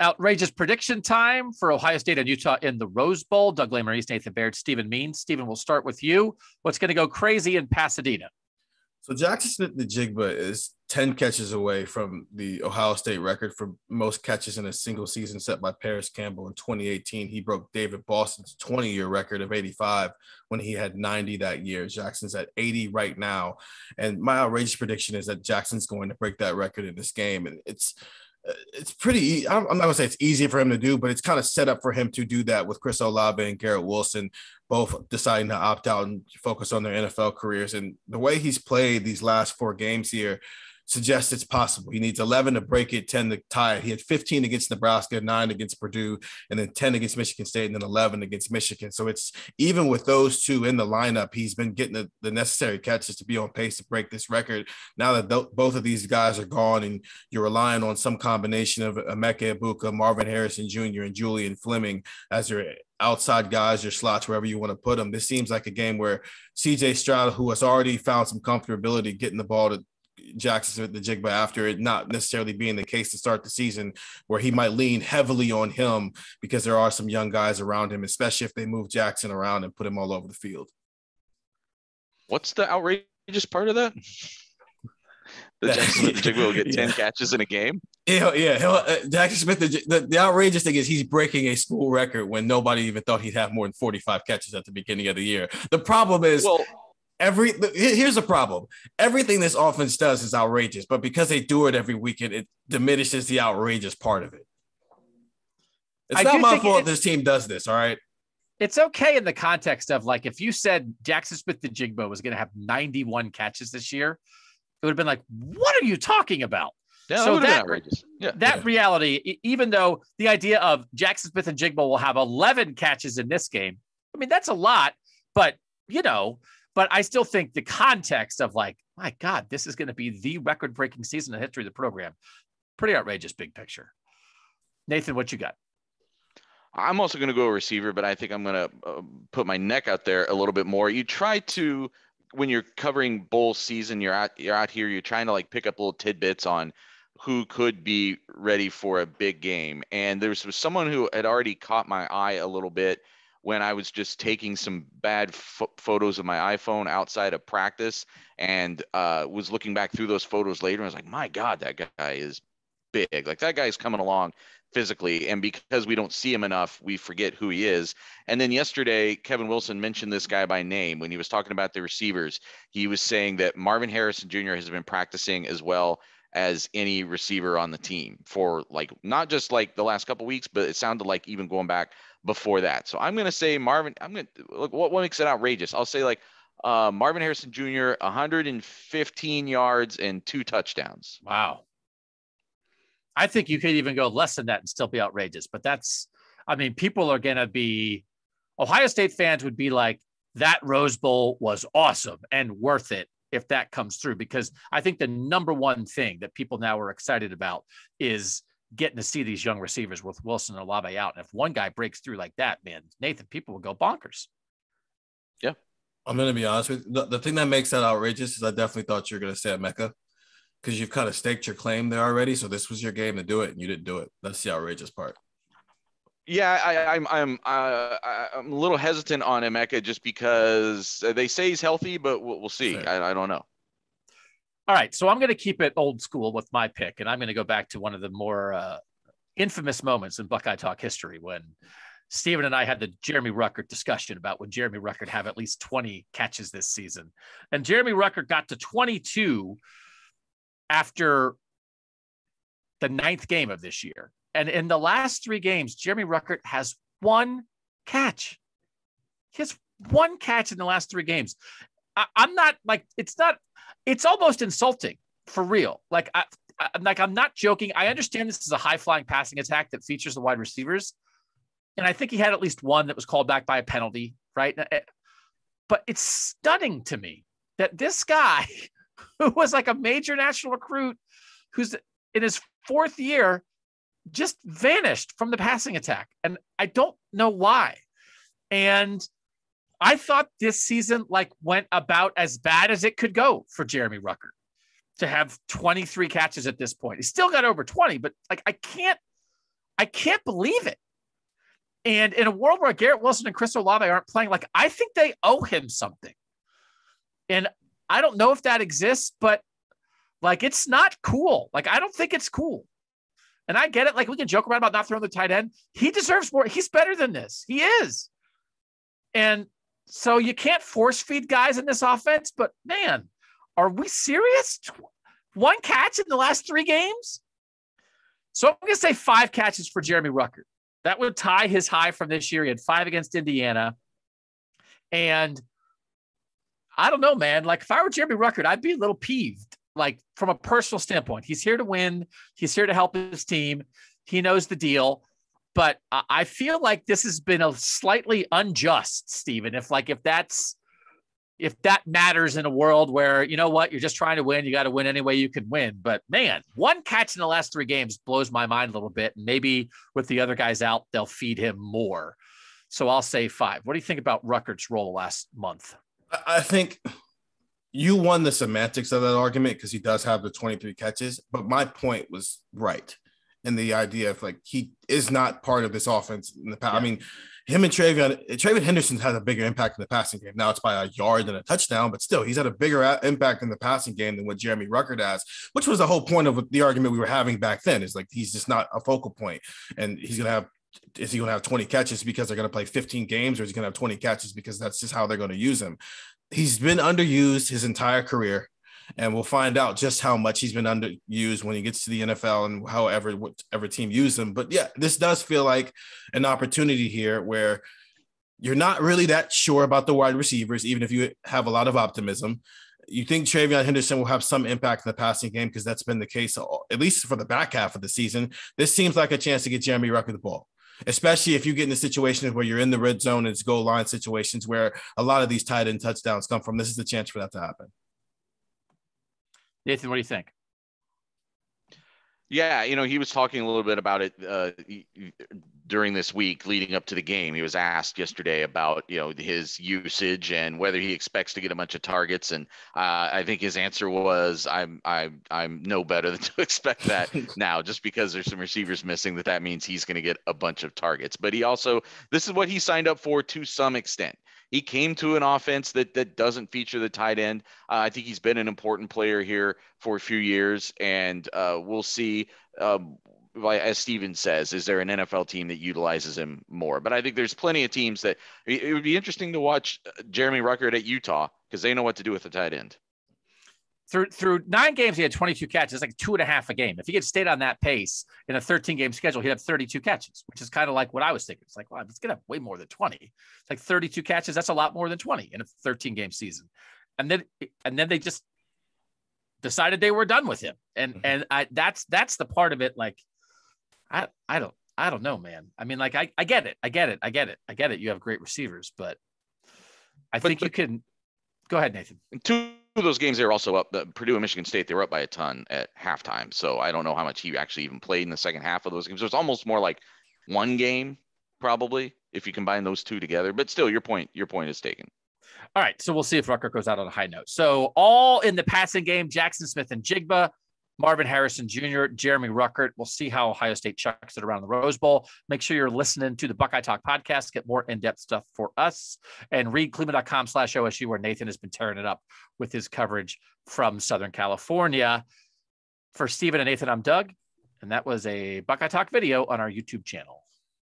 Outrageous prediction time for Ohio State and Utah in the Rose Bowl. Doug Lesmerises, Nathan Baird, Stephen Means. Stephen, we'll start with you. What's going to go crazy in Pasadena? So Jackson Smith-Njigba is 10 catches away from the Ohio State record for most catches in a single season set by Paris Campbell in 2018. He broke David Boston's 20-year record of 85 when he had 90 that year. Jackson's at 80 right now. And my outrageous prediction is that Jackson's going to break that record in this game. And it's pretty, I'm not gonna say it's easy for him to do, but it's kind of set up for him to do that with Chris Olave and Garrett Wilson, both deciding to opt out and focus on their NFL careers. And the way he's played these last 4 games here suggests it's possible. He needs 11 to break it, 10 to tie it. He had 15 against Nebraska, 9 against Purdue, and then 10 against Michigan State, and then 11 against Michigan. So it's even with those two in the lineup, he's been getting the necessary catches to be on pace to break this record. Now that both of these guys are gone and you're relying on some combination of Emeka Egbuka, Marvin Harrison Jr., and Julian Fleming as your outside guys, your slots, wherever you want to put them, this seems like a game where CJ Stroud, who has already found some comfortability getting the ball to Jackson Smith-Njigba after it not necessarily being the case to start the season, where he might lean heavily on him because there are some young guys around him, especially if they move Jackson around and put him all over the field. What's the outrageous part of that? That Jackson Smith-Njigba will get 10 catches in a game? Jackson Smith, the outrageous thing is he's breaking a school record when nobody even thought he'd have more than 45 catches at the beginning of the year. The problem is, here's the problem. Everything this offense does is outrageous, but because they do it every weekend, it diminishes the outrageous part of it. It's not my fault this team does this, all right? It's okay in the context of, like, if you said Jackson Smith-Njigba was going to have 91 catches this year, it would have been like, what are you talking about? Yeah, so that outrageous. Reality, even though the idea of Jackson Smith-Njigba will have 11 catches in this game, I mean, that's a lot, but I still think the context of, like, my God, this is going to be the record-breaking season in the history of the program. Pretty outrageous big picture. Nathan, what you got? I'm also going to go receiver, but I think I'm going to put my neck out there a little bit more. You try to, when you're covering bowl season, you're out here, you're trying to, like, pick up little tidbits on who could be ready for a big game. And there was someone who had already caught my eye a little bit when I was just taking some bad photos of my iPhone outside of practice, and was looking back through those photos later. And I was like, my God, that guy is big. Like, that guy's coming along physically. And because we don't see him enough, we forget who he is. And then yesterday, Kevin Wilson mentioned this guy by name when he was talking about the receivers. He was saying that Marvin Harrison Jr. has been practicing as well as any receiver on the team for, like, not just like the last couple of weeks, but it sounded like even going back before that. So I'm going to say Marvin, look, what makes it outrageous? I'll say, like, Marvin Harrison Jr., 115 yards and 2 touchdowns. Wow. I think you could even go less than that and still be outrageous, but people are going to be, Ohio State fans would be like, that Rose Bowl was awesome and worth it if that comes through, because I think the number one thing that people now are excited about is getting to see these young receivers with Wilson and Olave out. And if one guy breaks through like that, man, Nathan, people will go bonkers. Yeah. I'm going to be honest with you. The thing that makes that outrageous is I definitely thought you were going to say Emeka, because you've kind of staked your claim there already. So this was your game to do it, and you didn't do it. That's the outrageous part. Yeah, I'm a little hesitant on Emeka just because they say he's healthy, but we'll see. I don't know. All right, so I'm going to keep it old school with my pick, and I'm going to go back to one of the more infamous moments in Buckeye Talk history when Stephen and I had the Jeremy Ruckert discussion about would Jeremy Ruckert have at least 20 catches this season. And Jeremy Ruckert got to 22 after the 9th game of this year. And in the last 3 games, Jeremy Ruckert has 1 catch. He has 1 catch in the last 3 games. I'm not like, it's almost insulting for real. Like, I'm not joking. I understand this is a high flying passing attack that features the wide receivers. And I think he had at least 1 that was called back by a penalty, right? But it's stunning to me that this guy who was like a major national recruit, who's in his 4th year, just vanished from the passing attack. And I don't know why. And I thought this season went about as bad as it could go for Jeremy Ruckert to have 23 catches at this point. He still got over 20, but I can't I can't believe it. And in a world where Garrett Wilson and Chris Olave aren't playing, like, I think they owe him something. And I don't know if that exists, but like, it's not cool. Like, I don't think it's cool. And I get it. Like, we can joke around about not throwing the tight end. He deserves more. He's better than this. He is. And so you can't force feed guys in this offense, but man, are we serious? 1 catch in the last 3 games? So I'm going to say 5 catches for Jeremy Ruckert. That would tie his high from this year. He had 5 against Indiana. And I don't know, man. Like, if I were Jeremy Ruckert, I'd be a little peeved, like, from a personal standpoint. He's here to win. He's here to help his team. He knows the deal. But I feel like this has been a slightly unjust, Steven. If that matters in a world where, you know what, you're just trying to win, you got to win any way you can win. But man, 1 catch in the last 3 games blows my mind a little bit. And maybe with the other guys out, they'll feed him more. So I'll say 5. What do you think about Ruckert's role last month? I think you won the semantics of that argument because he does have the 23 catches, but my point was right. And the idea of, like, he is not part of this offense in the past. Yeah. I mean, him and Travion Henderson had a bigger impact in the passing game. Now it's by a yard and a touchdown, but still, he's had a bigger impact in the passing game than what Jeremy Ruckert has, which was the whole point of the argument we were having back then. Is like, he's just not a focal point, and is he going to have 20 catches because they're going to play 15 games, or is he going to have 20 catches because that's just how they're going to use him? He's been underused his entire career. And we'll find out just how much he's been underused when he gets to the NFL and whatever team used him. But yeah, this does feel like an opportunity here where you're not really that sure about the wide receivers, even if you have a lot of optimism. You think Travion Henderson will have some impact in the passing game because that's been the case, at least for the back half of the season. This seems like a chance to get Jeremy Ruckert the ball, especially if you get in a situation where you're in the red zone and it's goal line situations where a lot of these tight end touchdowns come from. This is the chance for that to happen. Nathan, what do you think? Yeah, he was talking a little bit about it during this week leading up to the game. He was asked yesterday about, his usage and whether he expects to get a bunch of targets. And I think his answer was, I'm no better than to expect that now, just because there's some receivers missing, that means he's going to get a bunch of targets. But this is what he signed up for to some extent. He came to an offense that doesn't feature the tight end. I think he's been an important player here for a few years, and we'll see. As Steven says, is there an NFL team that utilizes him more? But I think there's plenty of teams that it would be interesting to watch Jeremy Ruckert at Utah, because they know what to do with the tight end. Through 9 games, he had 22 catches, like 2.5 a game. If he had stayed on that pace in a 13-game schedule, he'd have 32 catches, which is kind of like what I was thinking. It's like, wow, it's going to have way more than 20. It's like 32 catches. That's a lot more than 20 in a 13-game season. And then they just decided they were done with him. And that's the part of it. Like, I don't know, man. I mean, like, I get it. You have great receivers, but I think you can go ahead, Nathan. 2 of those games, they were also up. Purdue and Michigan State, they were up by a ton at halftime. So I don't know how much he actually even played in the second half of those games. So it's almost more like 1 game, probably, if you combine those 2 together. But still, your point is taken. All right, so we'll see if Ruckert goes out on a high note. So all in the passing game, Jackson Smith and Jigba, Marvin Harrison Jr., Jeremy Ruckert. We'll see how Ohio State chucks it around the Rose Bowl. Make sure you're listening to the Buckeye Talk podcast. Get more in-depth stuff for us. And read cleveland.com/OSU, where Nathan has been tearing it up with his coverage from Southern California. For Steven and Nathan, I'm Doug. And that was a Buckeye Talk video on our YouTube channel.